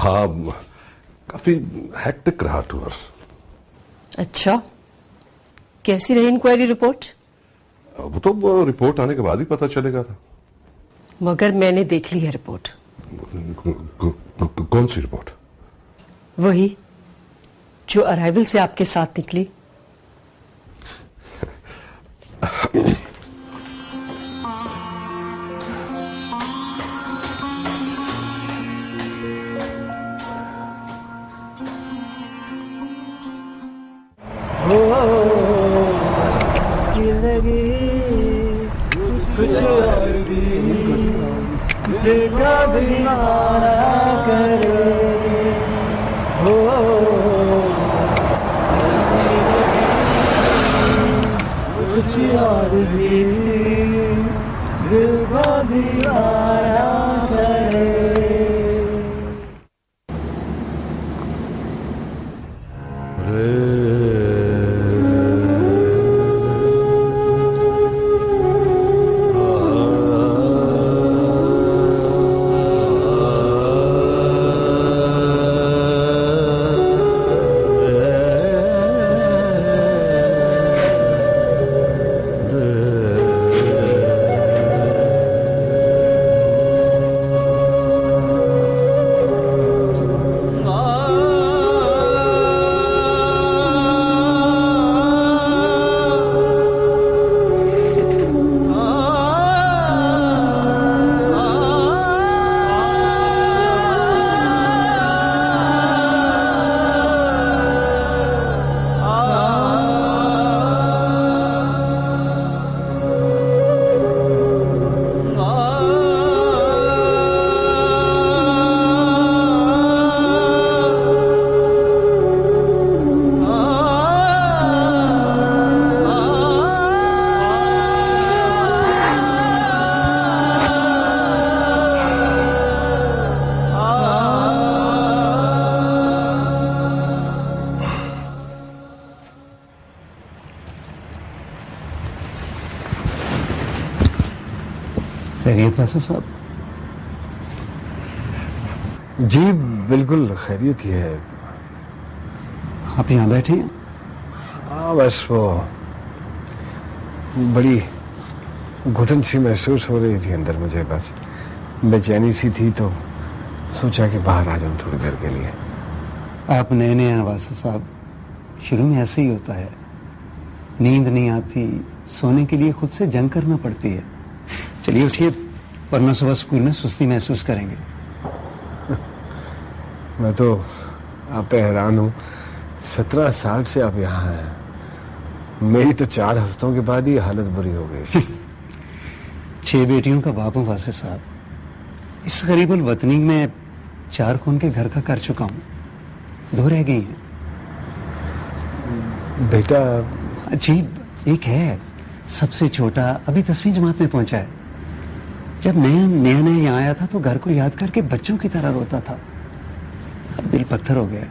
हाँ, काफी हेक्टिक रहा टूर। अच्छा, कैसी रही इंक्वायरी रिपोर्ट? वो तो रिपोर्ट आने के बाद ही पता चलेगा था। मगर मैंने देख ली है रिपोर्ट। कौन सी रिपोर्ट? वही जो अराइवल से आपके साथ निकली। कुछ और भी देखा दीवाना करे हो, कुछ और भी देखा दीवाना करे। खैरियत वासिफ साहब? जी बिल्कुल खैरियत ही है। आप यहाँ बैठे हैं? हाँ, बस वो बड़ी घुटन सी महसूस हो रही थी अंदर मुझे, बस बेचैनी सी थी तो सोचा कि बाहर आ जाऊं थोड़ी देर के लिए। आप नए नए हैं वासिफ साहब, शुरू में ऐसे ही होता है, नींद नहीं आती, सोने के लिए खुद से जंग करना पड़ती है। चलिए उठिए, वरना सुबह स्कूल में सुस्ती महसूस करेंगे। मैं तो आप पे हैरान हूँ, 17 साल से आप यहाँ हैं, मेरी तो 4 हफ्तों के बाद ही हालत बुरी हो गई। 6 बेटियों का बाप हूँ वासिफ साहब, इस गरीबुल वतनी में 4 खून के घर का कर चुका हूँ, 2 रह गई हैं। बेटा? अजीब, एक है सबसे छोटा, अभी 10वीं जमात में पहुंचा है। जब नया यहाँ आया था तो घर को याद करके बच्चों की तरह रोता था, अब दिल पत्थर हो गया।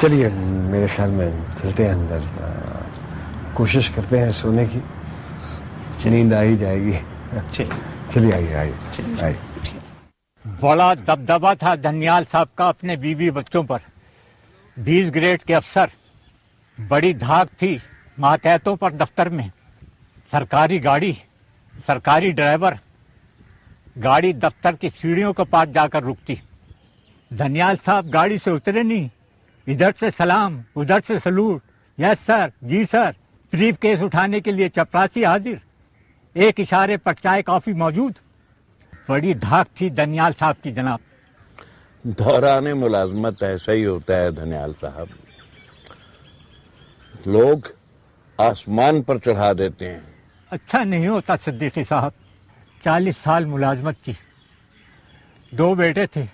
चलिए मेरे ख्याल में चलते हैं अंदर, कोशिश करते हैं सोने की, नींद आ ही जाएगी। चलिए आइए आइए। बड़ा दबदबा था धनियाल साहब का अपने बीवी बच्चों पर। 20 ग्रेड के अफसर, बड़ी धाक थी मातहतों पर दफ्तर में, सरकारी गाड़ी, सरकारी ड्राइवर, गाड़ी दफ्तर की सीढ़ियों के पास जाकर रुकती। धनियाल साहब गाड़ी से उतरे नहीं, इधर से सलाम उधर से सलूट, यस सर, जी सर, ब्रीफ केस उठाने के लिए चपरासी हाजिर, एक इशारे पर चाय कॉफी मौजूद। बड़ी धाक थी धनियाल साहब की जनाब। दौराने मुलाजमत ऐसा ही होता है धनियाल साहब, लोग आसमान पर चढ़ा देते हैं। अच्छा नहीं होता सिद्दीकी साहब, 40 साल मुलाजमत की, 2 बेटे थे,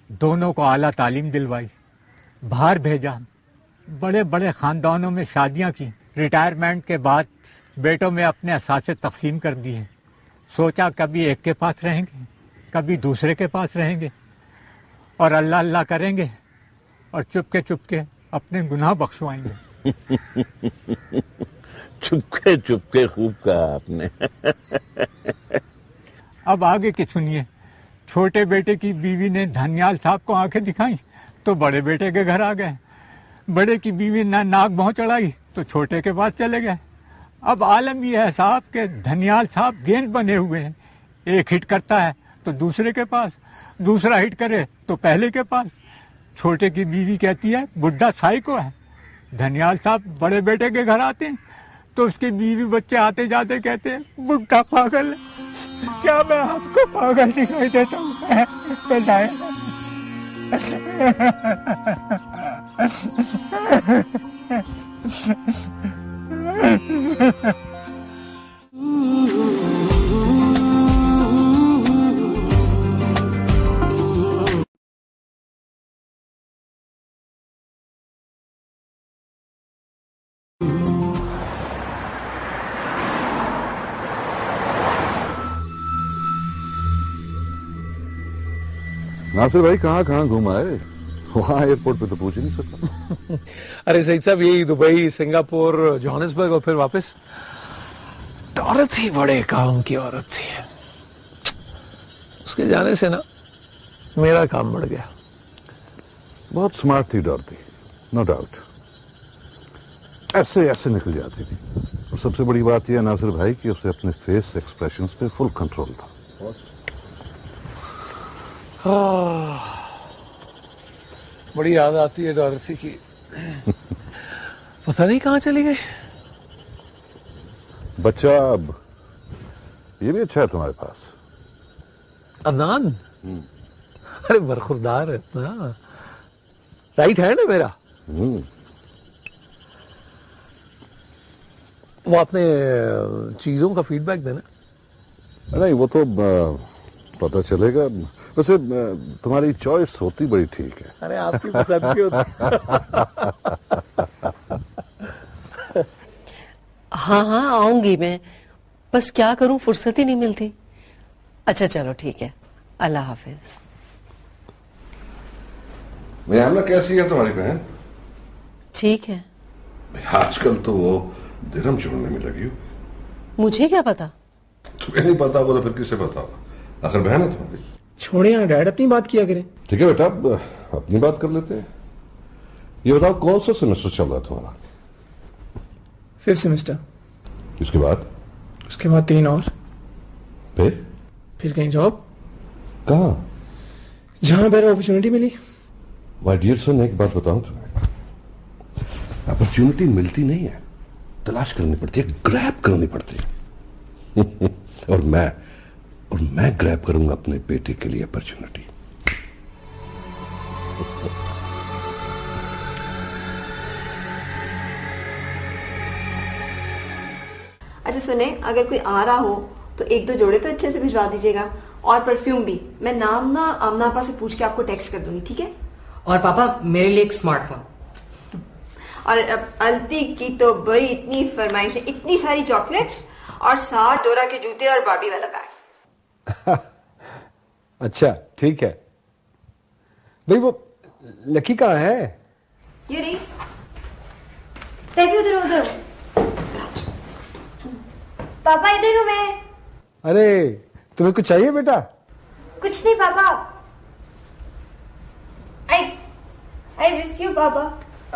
दोनों को आला तालीम दिलवाई, बाहर भेजा, बड़े बड़े खानदानों में शादियां की, रिटायरमेंट के बाद बेटों में अपने असासे तकसीम कर दिए। सोचा कभी एक के पास रहेंगे, कभी दूसरे के पास रहेंगे और अल्लाह अल्लाह करेंगे और चुपके चुपके अपने गुनाह बख्शवाएंगे। चुपके चुपके खूब कहा आपने। अब आगे की सुनिए। छोटे बेटे की बीवी ने धनियाल साहब को आंखें दिखाई तो बड़े बेटे के घर आ गए। बड़े की बीवी ने नाक भौं चढ़ाई तो छोटे के पास चले गए। अब आलम यह है साहब के धनियाल साहब गेंद बने हुए हैं। एक हिट करता है तो दूसरे के पास, दूसरा हिट करे तो पहले के पास। छोटे की बीवी कहती है बुढ़ा साइको है। धनियाल साहब बड़े बेटे के घर आते हैं तो उसके बीवी बच्चे आते जाते कहते हैं बुढ़ा पागल है। क्या मैं आपको पागल दिखाई देता हूँ? बताए। नासिर भाई कहाँ घूम आए? वहां एयरपोर्ट पे तो पूछ ही नहीं सकता। अरे सईद साहब, यही दुबई, सिंगापुर, जोहानिसबर्ग और फिर वापस। औरत थी, बड़े काम की औरत थी। उसके जाने से ना मेरा काम बढ़ गया। बहुत स्मार्ट थी डॉर्टी, नो डाउट। ऐसे ऐसे निकल जाती थी। और सबसे बड़ी बात यह नासिर भाई कि उसे अपने फेस एक्सप्रेशंस पे फुल कंट्रोल था। बड़ी याद आती है डॉर्सी की। पता नहीं कहाँ चली गई। बच्चा अब ये भी अच्छा है तुम्हारे पास। अदनान, अरे बरखुरदार है ना, राइट है ना मेरा। वो अपने चीजों का फीडबैक देना। नहीं, वो तो पता चलेगा। वैसे तुम्हारी चॉइस होती बड़ी ठीक है। अरे आपकी पसंद की होती। हाँ हाँ आऊंगी मैं, बस क्या करूं, फुर्सत ही नहीं मिलती। अच्छा चलो ठीक है, अल्लाह हाफिज। आमना कैसी है तुम्हारी बहन? ठीक है। आजकल तो वो दिरहम जोड़ने में लगी हो। मुझे क्या पता? तुम्हें नहीं पता होगा तो फिर किसे पता होगा? आखिर बहन है तुम्हारी। छोड़े यार डैड, अपनी बात किया करें। ठीक है बेटा, अब अपनी बात कर लेते हैं। ये बताओ कौन सा सेमेस्टर चल रहा है तुम्हारा? 5th semester. इसके बाद? उसके बाद 3 और। फिर कहीं जॉब। कहाँ? जहां बेटर अपॉर्चुनिटी मिली। माय डियर सन, एक बात बताऊं तुम्हें, अपॉर्चुनिटी मिलती नहीं है, तलाश करनी पड़ती है, ग्रैब करनी पड़ती है। और मैं ग्रैब करूंगा अपने बेटे के लिए अपॉर्चुनिटी। अच्छा सुने, अगर कोई आ रहा हो तो 1-2 जोड़े तो अच्छे से भिजवा दीजिएगा, और परफ्यूम भी। मैं नाम ना आमना आपा से पूछ के आपको टेक्स्ट कर दूंगी, ठीक है? और पापा मेरे लिए एक स्मार्टफोन। और अल्ती की तो बड़ी इतनी फरमाइश है, इतनी सारी चॉकलेट्स और 60 डोरा के जूते और बार्बी वाला बैग। अच्छा ठीक है भाई। वो लकी कहाँ है? ये रही। उधर पापा, इधर हूँ मैं। अरे तुम्हें कुछ चाहिए बेटा? कुछ नहीं पापा। आई मिस यू पापा।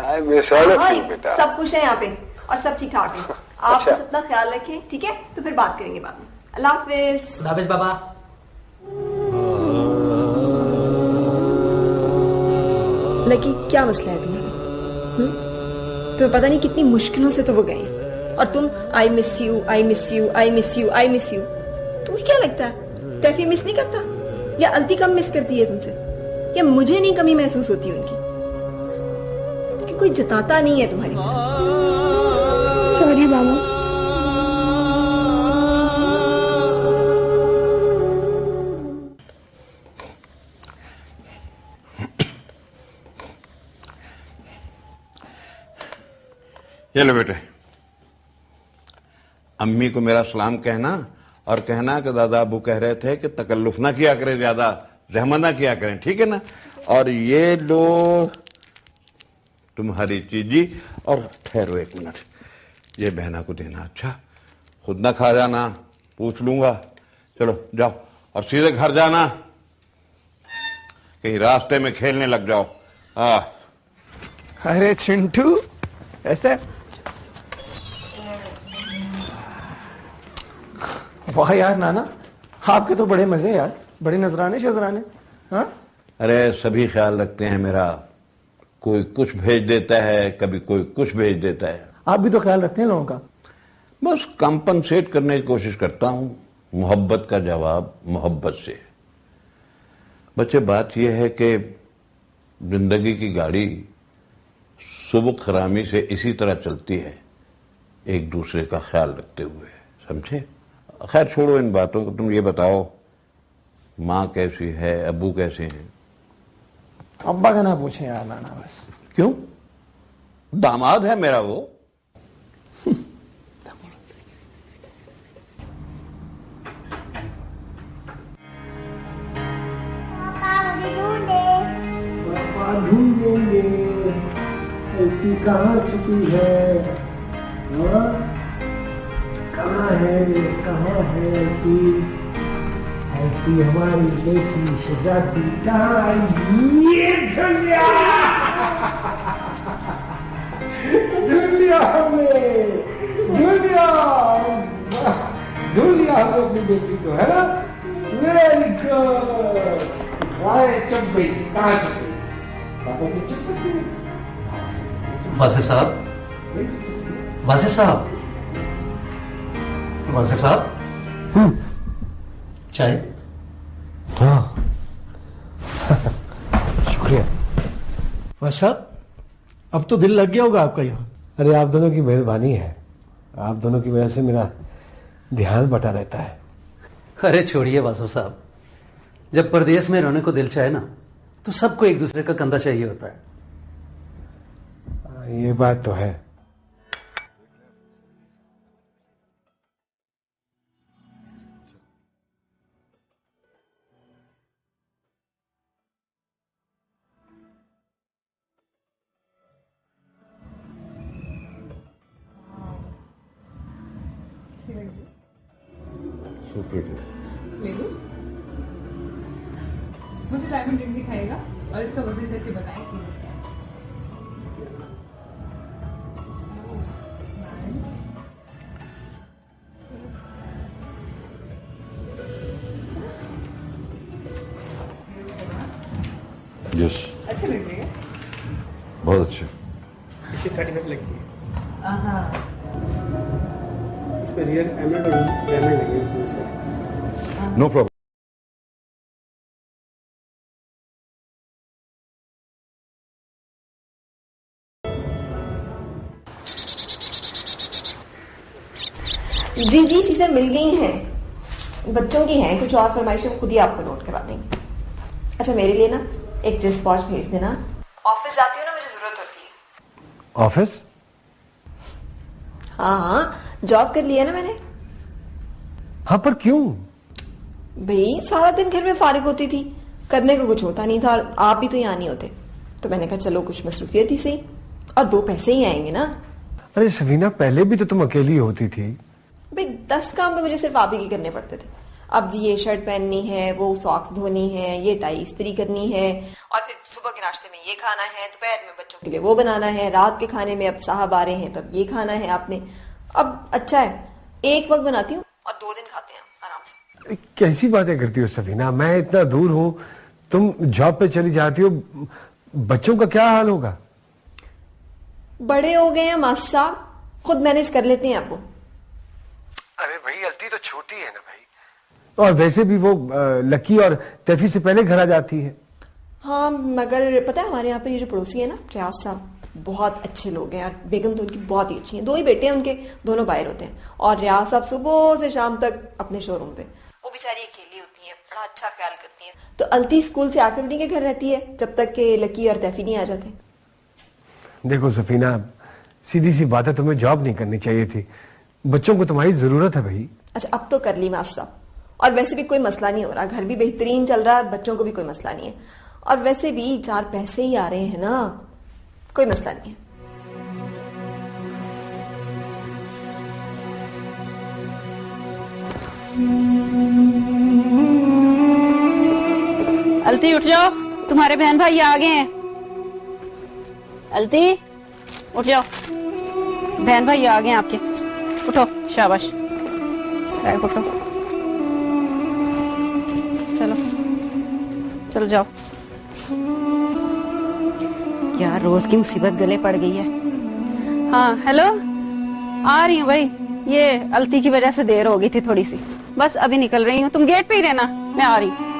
I miss all of you बेटा। सब कुछ है यहाँ पे और सब ठीक ठाक है। आप अच्छा। बस अपना ख्याल रखें, ठीक है? तो फिर बात करेंगे बाद में। अल्लाह हाफिज। हाफिज पापा। लकी, क्या मसला है तुम्हारा? तुम्हें पता नहीं कितनी मुश्किलों से तो वो गए, और तुम I miss you, I miss you, I miss you, I miss you. तुम्हें क्या लगता है तैफी मिस नहीं करता, या अल्ती कम मिस करती है तुमसे, या मुझे नहीं कमी महसूस होती उनकी? कि कोई जताता नहीं है तुम्हारी तरफ। सॉरी मामा। ये लो बेटे, अम्मी को मेरा सलाम कहना और कहना कि दादा अबू कह रहे थे कि तकल्लुफ ना किया करें, ज्यादा रहमत ना किया करें, ठीक है ना? और ये लो तुम्हारी चीजी। और ठहरो एक मिनट, ये बहना को देना। अच्छा, खुद ना खा जाना, पूछ लूंगा। चलो जाओ और सीधे घर जाना, कहीं रास्ते में खेलने लग जाओ। अरे चिंटू, ऐसे वाह यार नाना, आपके तो बड़े मजे यार, बड़े नजराने शजराने। हाँ, अरे सभी ख्याल रखते हैं मेरा, कोई कुछ भेज देता है, कभी कोई कुछ भेज देता है। आप भी तो ख्याल रखते हैं लोगों का। बस कंपनसेट करने की कोशिश करता हूं, मोहब्बत का जवाब मोहब्बत से। बच्चे बात यह है कि जिंदगी की गाड़ी सुबह खरामी से इसी तरह चलती है, एक दूसरे का ख्याल रखते हुए, समझे? खैर छोड़ो इन बातों को, तुम ये बताओ माँ कैसी है, अब्बू कैसे हैं? अब्बा का ना पूछे यार नाना, बस। क्यों? दामाद है मेरा वो। ढूंढेंगे लड़की कहाँ छुपी है, कहाँ है कि ऐसी हमारी बेटी शजाती कहाँ? ये झुलिया हमने अपनी बेटी को, है ना? Very good. चुप गई, कहाँ चुप गई? वासिफ साहब, वासिफ साहब, वासिफ साहब, चाय? हाँ शुक्रिया। वासिफ साहब, अब तो दिल लग गया होगा आपका यहाँ। अरे आप दोनों की मेहरबानी है, आप दोनों की वजह से मेरा ध्यान बटा रहता है। अरे छोड़िए वासिफ साहब, जब परदेश में रहने को दिल चाहे ना, तो सबको एक दूसरे का कंधा चाहिए होता है। ये बात तो है। ले लो, मुझे डायमंड रिंग दिखाएगा और इसका वजन करके बताएंगे। यस, अच्छे लग रहे हैं, बहुत अच्छे। 35 लगती है। हाँ, इसमें रियल एमराल्ड और डायमंड लगे हैं। No problem. जी जी, चीजें मिल गई हैं, बच्चों की हैं, कुछ और फरमाइशें वो खुद ही आपको नोट करा देंगे। अच्छा, मेरे लिए ना एक ड्रेस पॉच भेज देना, ऑफिस जाती हूँ ना, मुझे जरूरत होती है। ऑफिस? हाँ हाँ, जॉब कर लिया ना मैंने। हाँ, पर क्यों? भाई सारा दिन घर में फारिग होती थी, करने को कुछ होता नहीं था, और आप भी तो यहाँ नहीं होते, तो मैंने कहा चलो कुछ मसरूफियत ही सही, और 2 पैसे ही आएंगे ना। अरे सफीना, पहले भी तो तुम अकेली होती थी। भाई 10 काम तो मुझे सिर्फ आप ही के करने पड़ते थे। अब ये शर्ट पहननी है, वो सॉक्स धोनी है, ये टाई इस्त्री करनी है, और फिर सुबह के नाश्ते में ये खाना है, दोपहर में बच्चों के लिए वो बनाना है, रात के खाने में अब साहब आ रहे हैं तो अब ये खाना है आपने। अब अच्छा है, एक वक्त बनाती हूँ और 2 दिन खाते हैं आराम से। कैसी बातें करती हो सफीना, मैं इतना दूर हूँ, तुम जॉब पे चली जाती हो, बच्चों का क्या हाल होगा? बड़े हो गए हैं मास्टर साहब, खुद मैनेज कर लेते हैं आपको। अरे भाई, अलती तो छोटी है ना भाई, और वैसे भी वो लकी और तैफी से पहले घर आ जाती है। हाँ, मगर पता है हमारे यहाँ पे ये जो पड़ोसी है ना, रियाज साहब, बहुत अच्छे लोग हैं, और बेगम तो उनकी बहुत ही अच्छी हैं। 2 ही बेटे हैं उनके, दोनों बाहर होते हैं, और रियाज साहब सुबह से शाम तक अपने शोरूम पे। वो बेचारी अकेली होती हैं, बड़ा अच्छा ख्याल करती हैं। तो अलती स्कूल से आकर उन्हीं के घर रहती है जब तक के लकी और तैफी नहीं आ जाते। देखो सफीना, सीधी सी बात है, तुम्हें जॉब नहीं करनी चाहिए थी, बच्चों को तुम्हारी जरूरत है भाई। अच्छा, अब तो कर ली मास्टर साहब, और वैसे भी कोई मसला नहीं हो रहा, घर भी बेहतरीन चल रहा है, बच्चों को भी कोई मसला नहीं है, और वैसे भी 4 पैसे ही आ रहे हैं ना, कोई मसला नहीं है। अलती उठ जाओ, तुम्हारे बहन भाई आ गए हैं। अलती उठ जाओ, बहन भाई आ गए हैं आपके। उठो, शाबाश, बैग उठो, चलो चलो जाओ। यार रोज की मुसीबत गले पड़ गई है। हाँ हेलो, आ रही हूँ भाई, ये अलती की वजह से देर हो गई थी थोड़ी सी, बस अभी निकल रही हूँ, तुम गेट पे ही रहना, मैं आ रही हूँ।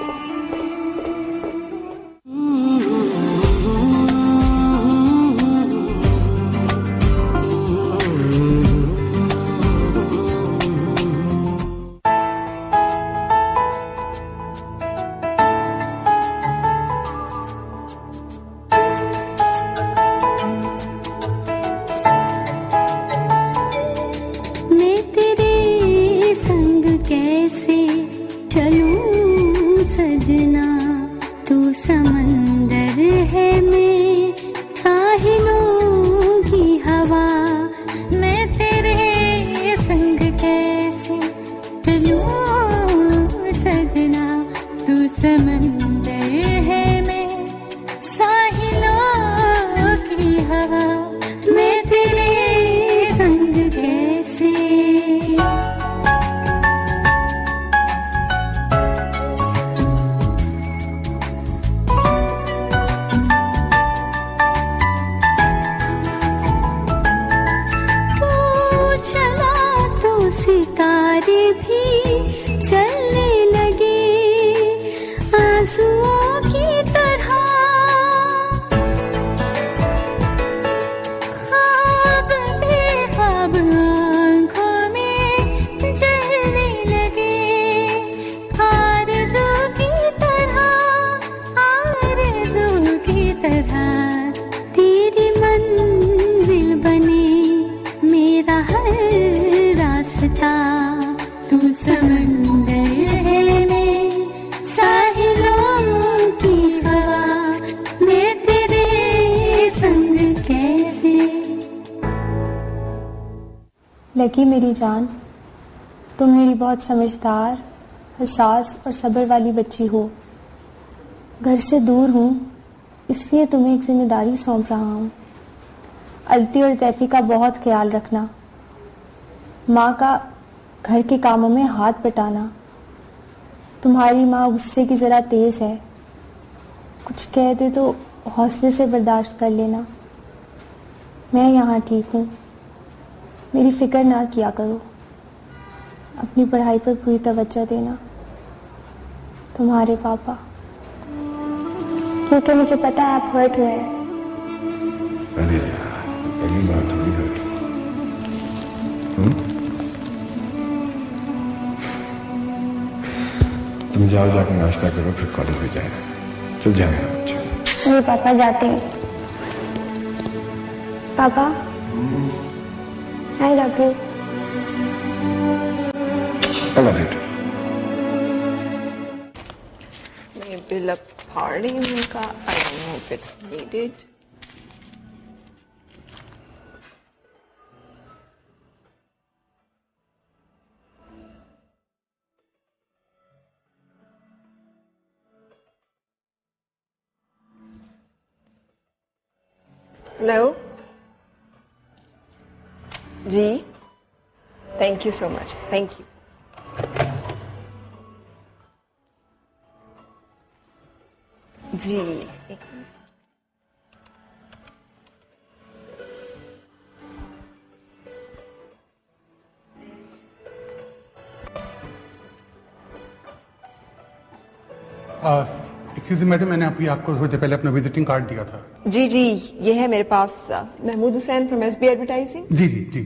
लकी मेरी जान, तुम मेरी बहुत समझदार, हसास और सब्र वाली बच्ची हो। घर से दूर हूँ, इसलिए तुम्हें एक जिम्मेदारी सौंप रहा हूँ। अलती और तैफी का बहुत ख्याल रखना, माँ का घर के कामों में हाथ बटाना। तुम्हारी माँ गुस्से की ज़रा तेज़ है, कुछ कह दे तो हौसले से बर्दाश्त कर लेना। मैं यहाँ ठीक हूँ, मेरी फिक्र ना किया करो। अपनी पढ़ाई पर पूरी तवज्जो देना। तुम्हारे पापा। क्योंकि मुझे पता है आप हर्ट हुए हैं। अरे पहली बार थोड़ी हर्ट। तुम जाओ, जाकर नाश्ता करो, फिर कॉलेज में जाएगा। चल जाएगा बच्चे। मेरे पापा जाते हैं। पापा, I love you. I love you too. Maybe a party, Mika. I don't know if it's needed. Hello? Ji, thank you so much. Thank you. जी, एक मिनट। एक्सक्यूज मी मैडम, मैंने आपको थोड़ी देर पहले अपना विजिटिंग कार्ड दिया था। जी जी, ये है मेरे पास। Mahmood Hussain from SB advertising. जी जी जी।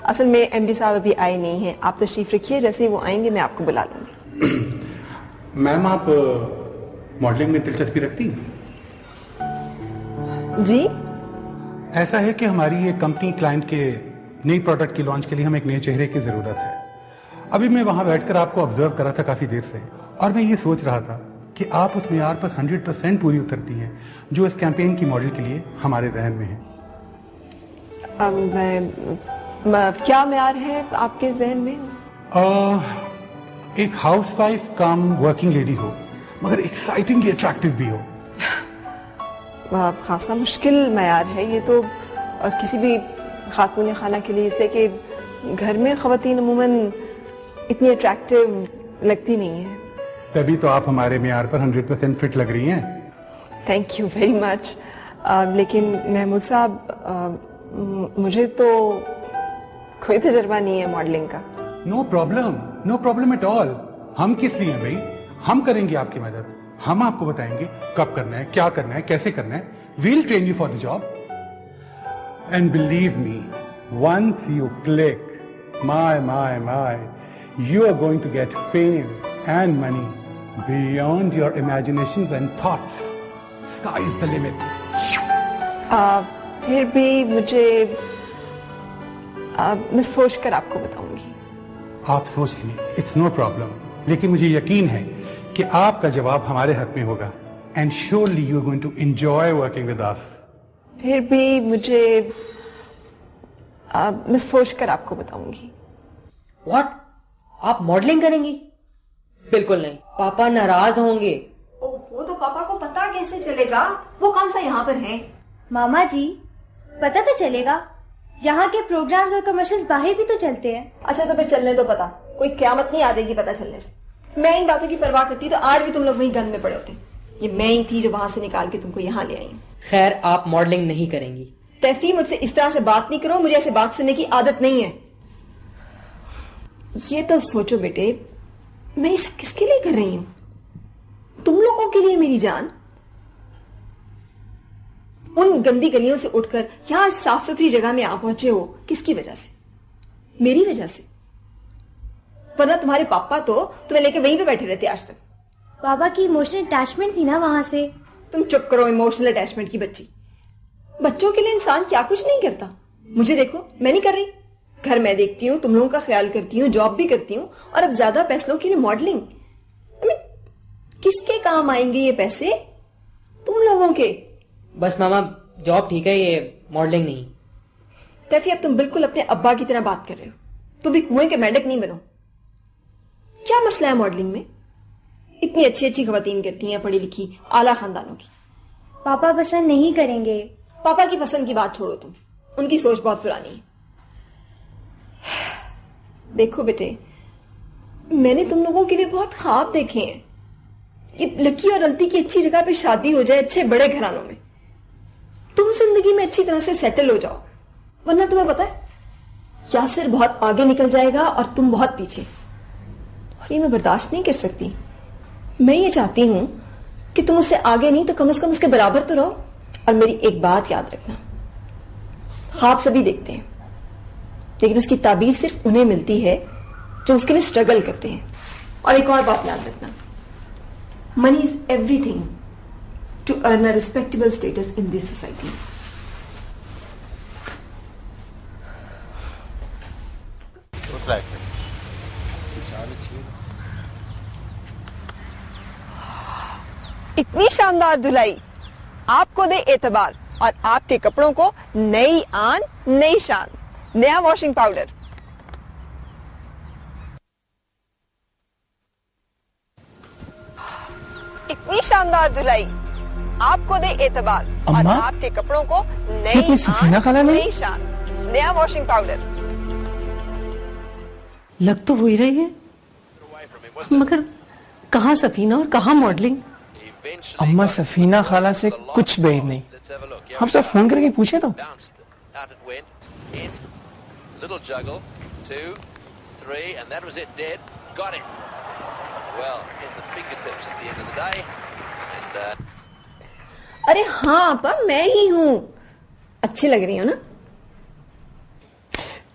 असल में एमडी साहब अभी आए नहीं हैं, आप तशरीफ रखिए, जैसे ही वो आएंगे मैं आपको बुला लूंगी। मैम, आप मॉडलिंग में दिलचस्पी रखती हैं? जी, ऐसा है कि हमारी ये कंपनी क्लाइंट के नई प्रोडक्ट की लॉन्च के लिए हमें एक नए चेहरे की जरूरत है। अभी मैं वहां बैठकर आपको ऑब्जर्व कर रहा था काफी देर से, और मैं ये सोच रहा था कि आप उस मेयार पर 100% पूरी उतरती हैं जो इस कैंपेन की मॉडल के लिए हमारे जहन में है। क्या मेयार है आपके जहन में? एक हाउसवाइफ कम वर्किंग लेडी हो, मगर एक्साइटिंगली अट्रैक्टिव भी हो। खासा मुश्किल मयार है ये तो किसी भी खातून खाना के लिए, इसलिए कि घर में खवातीन अमूमन इतनी अट्रैक्टिव लगती नहीं है। तभी तो आप हमारे मेयार पर 100% फिट लग रही हैं। Thank you very much. लेकिन महमूद साहब, मुझे तो कोई तजर्बा नहीं है मॉडलिंग का। No problem at all. हम किस लिए हैं भाई? हम करेंगे आपकी मदद। हम आपको बताएंगे कब करना है, क्या करना है, कैसे करना है। We'll train you for the job and believe me, once you click, my, you are going to get fame and money beyond your imaginations and thoughts. Sky is the limit. फिर भी मैं सोच कर आपको बताऊंगी। आप सोच लीजिए, इट्स नो प्रॉब्लम। लेकिन मुझे यकीन है कि आपका जवाब हमारे हक में होगा and surely you are going to enjoy working with us. फिर भी मैं सोच कर आपको बताऊंगी। व्हाट? आप मॉडलिंग करेंगी? बिल्कुल नहीं, पापा नाराज होंगे। वो तो पापा को पता कैसे चलेगा? वो कौन सा यहाँ पर है? मामा जी, पता तो चलेगा। यहाँ के प्रोग्राम्स और कमर्शियल्स बाहर भी तो चलते हैं। अच्छा तो फिर चलने दो, पता कोई क़यामत नहीं आ जाएगी पता चलने से। मैं इन बातों की परवाह करती तो आज भी तुम लोग वहीं गन में पड़े होते। ये मैं ही थी जो वहां से निकाल के तुमको यहाँ ले आई हूँ। खैर, आप मॉडलिंग नहीं करेंगी। तैफी, मुझसे इस तरह से बात नहीं करो, मुझे ऐसे बात सुनने की आदत नहीं है। ये तो सोचो बेटे, मैं ये सब किसके लिए कर रही हूं? तुम लोगों के लिए मेरी जान। उन गंदी गलियों से उठकर यहां साफ सुथरी जगह में आ पहुंचे हो, किसकी वजह से? मेरी वजह से। वरना तुम्हारे पापा तो तुम्हें लेके वहीं पे बैठे रहते आज तक। पापा की इमोशनल अटैचमेंट थी ना वहां से। तुम चुप करो, इमोशनल अटैचमेंट की बच्ची। बच्चों के लिए इंसान क्या कुछ नहीं करता। मुझे देखो, मैं नहीं कर रही। घर मैं देखती हूँ, तुम लोगों का ख्याल करती हूँ, जॉब भी करती हूँ, और अब ज्यादा पैसों के लिए मॉडलिंग। किसके काम आएंगे ये पैसे? तुम लोगों के। बस मामा, जॉब ठीक है, ये मॉडलिंग नहीं। तैफी, अब तुम बिल्कुल अपने अब्बा की तरह बात कर रहे हो। तुम भी कुएं के मेंढक नहीं बनो। क्या मसला है मॉडलिंग में? इतनी अच्छी अच्छी खवातीन करती हैं, पढ़ी लिखी, आला खानदानों की। पापा पसंद नहीं करेंगे। पापा की पसंद की बात छोड़ो तुम, उनकी सोच बहुत पुरानी है। देखो बेटे, मैंने तुम लोगों के लिए बहुत ख्वाब देखे हैं। ये लकी और अलती की अच्छी जगह पे शादी हो जाए, अच्छे बड़े घरानों में। तुम जिंदगी में अच्छी तरह से सेटल हो जाओ, वरना तुम्हें पता है यासिर बहुत आगे निकल जाएगा और तुम बहुत पीछे। और ये मैं बर्दाश्त नहीं कर सकती। मैं ये चाहती हूं कि तुम उससे आगे नहीं तो कम से कम उसके बराबर तो रहो। और मेरी एक बात याद रखना, ख्वाब सभी देखते हैं, लेकिन उसकी ताबीर सिर्फ उन्हें मिलती है जो उसके लिए स्ट्रगल करते हैं। और एक और बात याद रखना, money is everything to earn a respectable status in this society. इतनी शानदार धुलाई आपको दे एतबार, और आपके कपड़ों को नई आन नई शान, नया वॉशिंग पाउडर। इतनी शानदार धुलाई आपको दे एतबार, और आपके कपड़ों को नई आन नई शान, नया वॉशिंग पाउडर। लग तो वही रही है, मगर कहाँ सफीना और कहाँ मॉडलिंग? अम्मा, सफीना खाला से कुछ बैर नहीं। हम सब फोन करके पूछे तो। अरे हाँ आपा, मैं ही हूँ। अच्छी लग रही हो ना?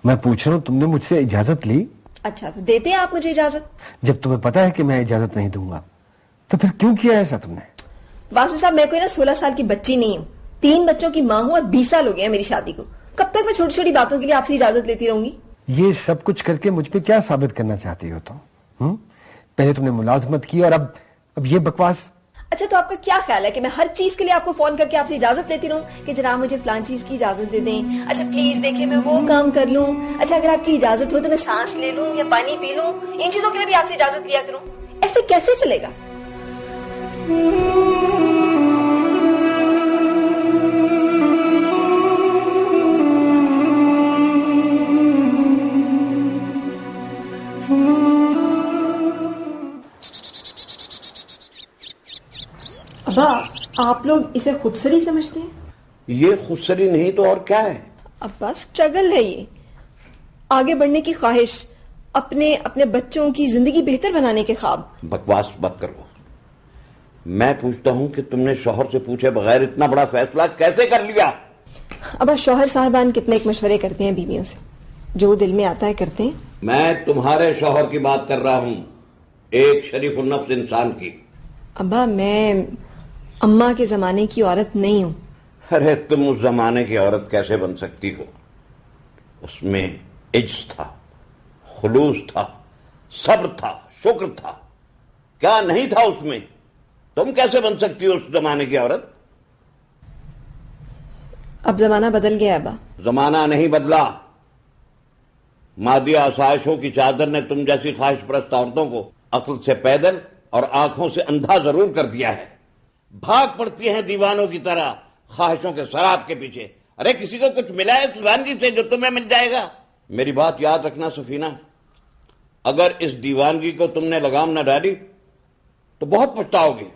मैं पूछ रहा हूँ, तुमने मुझसे इजाजत ली? अच्छा, तो देते हैं आप मुझे इजाजत? जब तुम्हें पता है कि मैं इजाजत नहीं दूंगा तो फिर क्यों किया ऐसा तुमने? वासी साहब, मैं कोई ना 16 साल की बच्ची नहीं हूँ। 3 बच्चों की माँ हूँ और 20 साल हो गए हैं मेरी शादी को। कब तक मैं छोटी छोटी बातों के लिए आपसे इजाजत लेती रहूंगी? ये सब कुछ करके मुझ पे क्या साबित करना चाहती हो तुम? पहले तुमने मुलाजमत की और अब ये बकवास। अच्छा तो आपका क्या ख्याल है कि मैं हर चीज के लिए आपको फोन करके आपसे इजाजत लेती रहूं कि जनाब मुझे फलान चीज की इजाजत दे दें, अच्छा प्लीज देखिए मैं वो काम कर लूं, अच्छा अगर आपकी इजाजत हो तो मैं सांस ले लूं या पानी पी लूं, इन चीजों के लिए भी आपसे इजाजत लिया करूं? ऐसे कैसे चलेगा? अब्बा आप लोग इसे खुदसरी समझते हैं? ये खुदसरी नहीं तो और क्या है? अब्बा स्ट्रगल है ये, आगे बढ़ने की ख्वाहिश, अपने अपने बच्चों की जिंदगी बेहतर बनाने के ख्वाब। बकवास मत करो। मैं पूछता हूं कि तुमने शौहर से पूछे बगैर इतना बड़ा फैसला कैसे कर लिया? अब्बा शौहर साहबान कितने एक मशवरे करते हैं बीवियों से, जो दिल में आता है करते हैं। मैं तुम्हारे शौहर की बात कर रहा हूं, एक शरीफ नफ्स इंसान की। अब्बा मैं अम्मा के जमाने की औरत नहीं हूं। अरे तुम उस जमाने की औरत कैसे बन सकती हो? उसमें इज्ज था, खुलूस था, सब्र था, शुक्र था, क्या नहीं था उसमें? तुम कैसे बन सकती हो उस जमाने की औरत? अब जमाना बदल गया अब्बा। जमाना नहीं बदला, मादी आसाइशों की चादर ने तुम जैसी ख्वाहिश परस्त औरतों को अक्ल से पैदल और आंखों से अंधा जरूर कर दिया है। भाग पड़ती हैं दीवानों की तरह ख्वाहिशों के शराब के पीछे। अरे किसी को कुछ मिला है दीवानगी से जो तुम्हें मिल जाएगा? मेरी बात याद रखना सफीना, अगर इस दीवानगी को तुमने लगाम न डाली तो बहुत पछताओगे।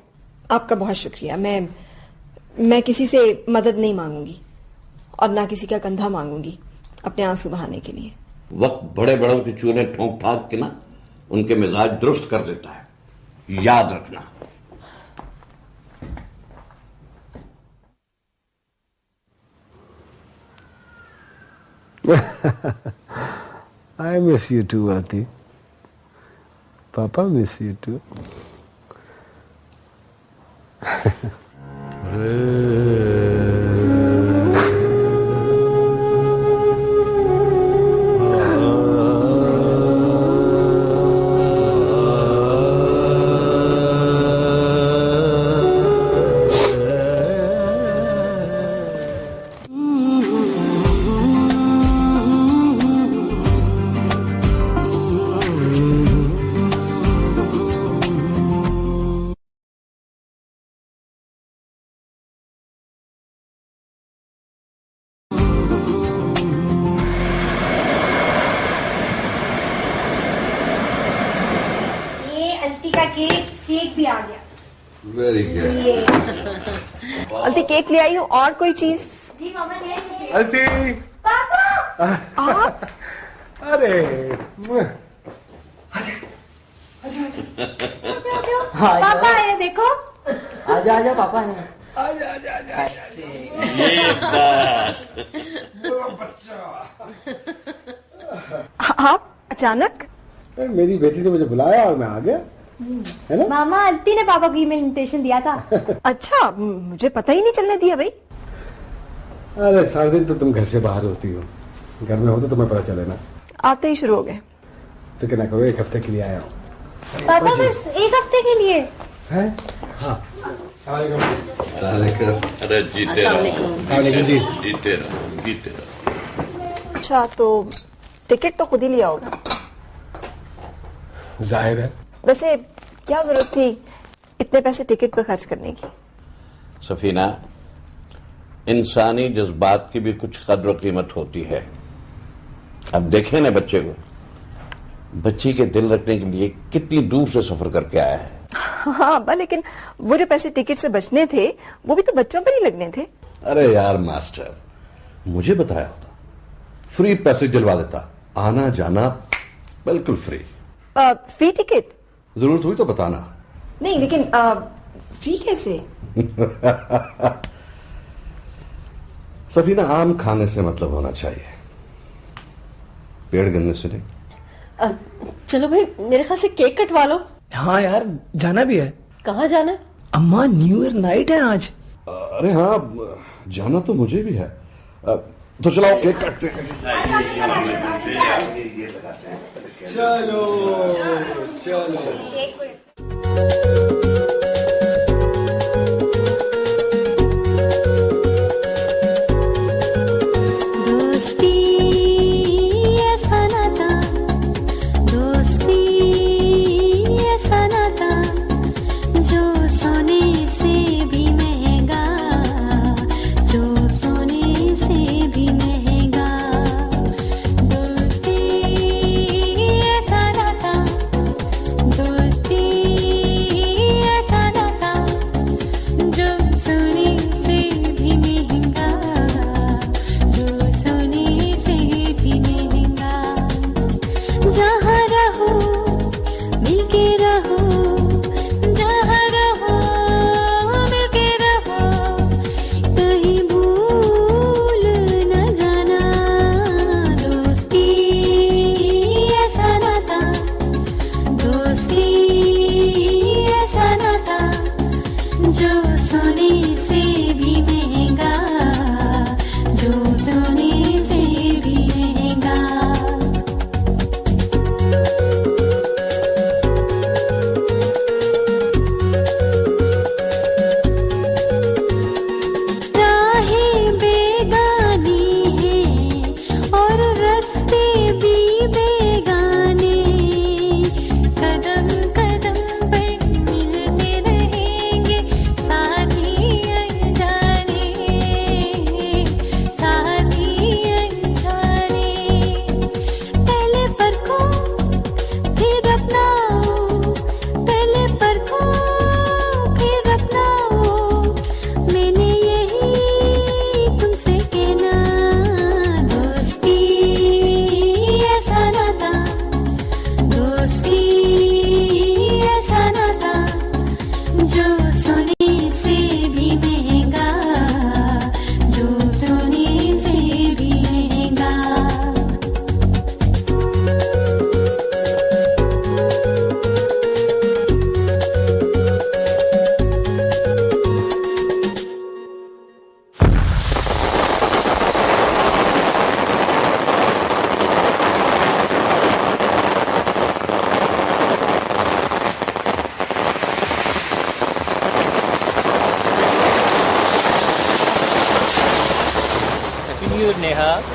आपका बहुत शुक्रिया। मैं किसी से मदद नहीं मांगूंगी और ना किसी का कंधा मांगूंगी अपने आंसू बहाने के लिए। वक्त बड़े बड़ों की चूने ठोंक ठाक के ना उनके मिजाज दुरुस्त कर देता है, याद रखना। I miss you too, Aati. Papa miss you too. Very good. अलती केक ले आई हूँ और कोई चीज? अलती आप? अरे पापा आए देखो। आजा आजा पापा है। आजा आजा आजा ये बात। आप अचानक? मेरी बेटी ने मुझे बुलाया और मैं आ गया, है ना? मामा अलती ने पापा को ईमेल इनविटेशन दिया था। अच्छा, मुझे पता ही नहीं चलने दिया भाई। अरे सारा दिन तो तुम घर से बाहर होती हो, घर में हो तो तुम्हें पता चले ना। आते ही शुरू हो गए। फिक्र ना करो, एक हफ्ते के लिए आया हूँ। पापा बस एक हफ्ते के लिए? है? हाँ। अरे जीते रहो, जीते रहो। अच्छा तो टिकट तो खुद ही लिया होगा? जाहिर है। वैसे क्या जरूरत थी इतने पैसे टिकट पर खर्च करने की? सफीना, इंसानी जज्बात की भी कुछ कद्र और कीमत होती है। अब देखें ना बच्चे को, बच्ची के दिल रखने के लिए कितनी दूर से सफर करके आया है। हाँ लेकिन वो जो पैसे टिकट से बचने थे वो भी तो बच्चों पर ही लगने थे। अरे यार मास्टर, मुझे बताया होता, फ्री पैसे दिलवा देता, आना जाना बिल्कुल फ्री। Free ticket? जरूरत हुई तो बताना। नहीं लेकिन फ्री कैसे? सफीना, आम खाने से मतलब होना चाहिए, पेड़ गिनने से नहीं। चलो भाई, मेरे ख्याल से केक कटवा लो। हाँ यार, जाना भी है। कहाँ जाना है? अम्मा, न्यू ईयर नाइट है आज। अरे हाँ, जाना तो मुझे भी है। तो चलाओ केक काटते हैं। चलो चलो। you, Neha.